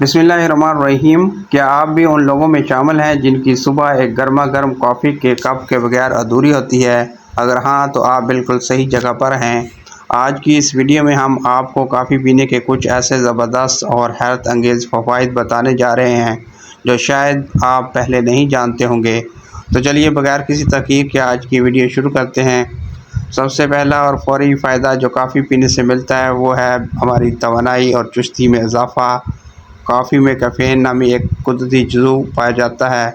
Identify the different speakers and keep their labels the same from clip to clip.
Speaker 1: بسم اللہ الرحمن الرحیم۔ کیا آپ بھی ان لوگوں میں شامل ہیں جن کی صبح ایک گرما گرم کافی کے کپ کے بغیر ادھوری ہوتی ہے؟ اگر ہاں تو آپ بالکل صحیح جگہ پر ہیں۔ آج کی اس ویڈیو میں ہم آپ کو کافی پینے کے کچھ ایسے زبردست اور حیرت انگیز فوائد بتانے جا رہے ہیں جو شاید آپ پہلے نہیں جانتے ہوں گے۔ تو چلیے بغیر کسی تاخیر کے آج کی ویڈیو شروع کرتے ہیں۔ سب سے پہلا اور فوری فائدہ جو کافی پینے سے ملتا ہے وہ ہے ہماری توانائی اور چستی میں اضافہ۔ کافی میں کیفین نامی ایک قدرتی جزو پایا جاتا ہے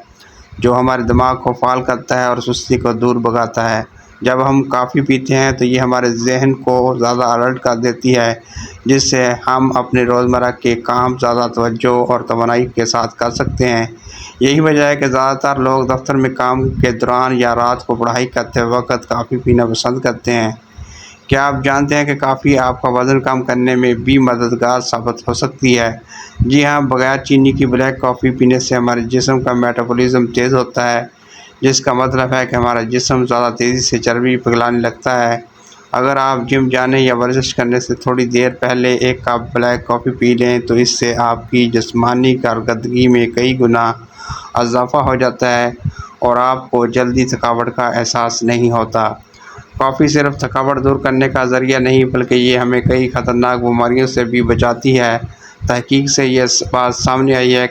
Speaker 1: جو ہمارے دماغ کو فعال کرتا ہے اور سستی کو دور بھگاتا ہے۔ جب ہم کافی پیتے ہیں تو یہ ہمارے ذہن کو زیادہ الرٹ کر دیتی ہے، جس سے ہم اپنے روزمرہ کے کام زیادہ توجہ اور توانائی کے ساتھ کر سکتے ہیں۔ یہی وجہ ہے کہ زیادہ تر لوگ دفتر میں کام کے دوران یا رات کو پڑھائی کرتے وقت کافی پینا پسند کرتے ہیں۔ کیا آپ جانتے ہیں کہ کافی آپ کا وزن کم کرنے میں بھی مددگار ثابت ہو سکتی ہے؟ جی ہاں، بغیر چینی کی بلیک کافی پینے سے ہمارے جسم کا میٹابولزم تیز ہوتا ہے، جس کا مطلب ہے کہ ہمارا جسم زیادہ تیزی سے چربی پگھلانے لگتا ہے۔ اگر آپ جم جانے یا ورزش کرنے سے تھوڑی دیر پہلے ایک کپ بلیک کافی پی لیں تو اس سے آپ کی جسمانی کارکردگی میں کئی گنا اضافہ ہو جاتا ہے اور آپ کو جلدی تھکاوٹ کا احساس نہیں ہوتا۔ کافی صرف تھکاوٹ دور کرنے کا ذریعہ نہیں بلکہ یہ ہمیں کئی خطرناک بیماریوں سے بھی بچاتی ہے۔ تحقیق سے یہ بات سامنے آئی ہے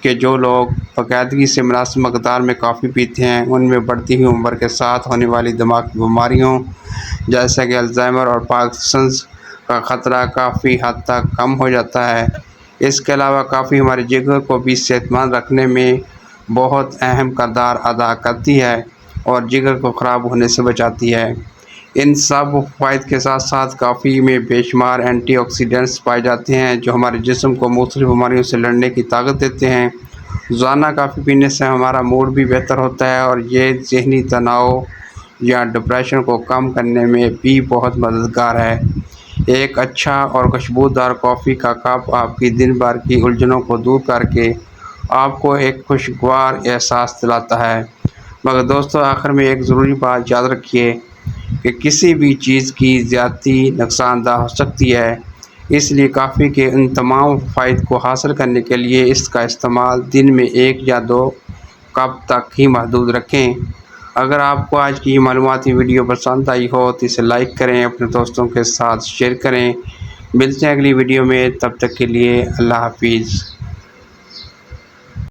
Speaker 1: کہ جو لوگ باقاعدگی سے مناسب مقدار میں کافی پیتے ہیں ان میں بڑھتی ہوئی عمر کے ساتھ ہونے والی دماغ کی بیماریوں جیسے کہ الزائمر اور پارکنسنز کا خطرہ کافی حد تک کم ہو جاتا ہے۔ اس کے علاوہ کافی ہمارے جگر کو بھی صحت مند رکھنے میں بہت اہم کردار ادا کرتی ہے اور جگر کو خراب ہونے سے بچاتی ہے۔ ان سب فوائد کے ساتھ ساتھ کافی میں بے شمار اینٹی آکسیڈنٹس پائے جاتے ہیں جو ہمارے جسم کو مختلف بیماریوں سے لڑنے کی طاقت دیتے ہیں۔ روزانہ کافی پینے سے ہمارا موڈ بھی بہتر ہوتا ہے اور یہ ذہنی تناؤ یا ڈپریشن کو کم کرنے میں بھی بہت مددگار ہے۔ ایک اچھا اور خوشبودار کافی کا کپ آپ کی دن بھر کی الجھنوں کو دور کر کے آپ کو ایک خوشگوار احساس دلاتا ہے۔ مگر دوستو، آخر میں ایک ضروری بات یاد رکھیے کہ کسی بھی چیز کی زیادتی نقصان دہ ہو سکتی ہے، اس لیے کافی کے ان تمام فوائد کو حاصل کرنے کے لیے اس کا استعمال دن میں 1 یا 2 کپ تک ہی محدود رکھیں۔ اگر آپ کو آج کی یہ معلوماتی ویڈیو پسند آئی ہو تو اسے لائک کریں، اپنے دوستوں کے ساتھ شیئر کریں۔ ملتے ہیں اگلی ویڈیو میں، تب تک کے لیے اللہ حافظ۔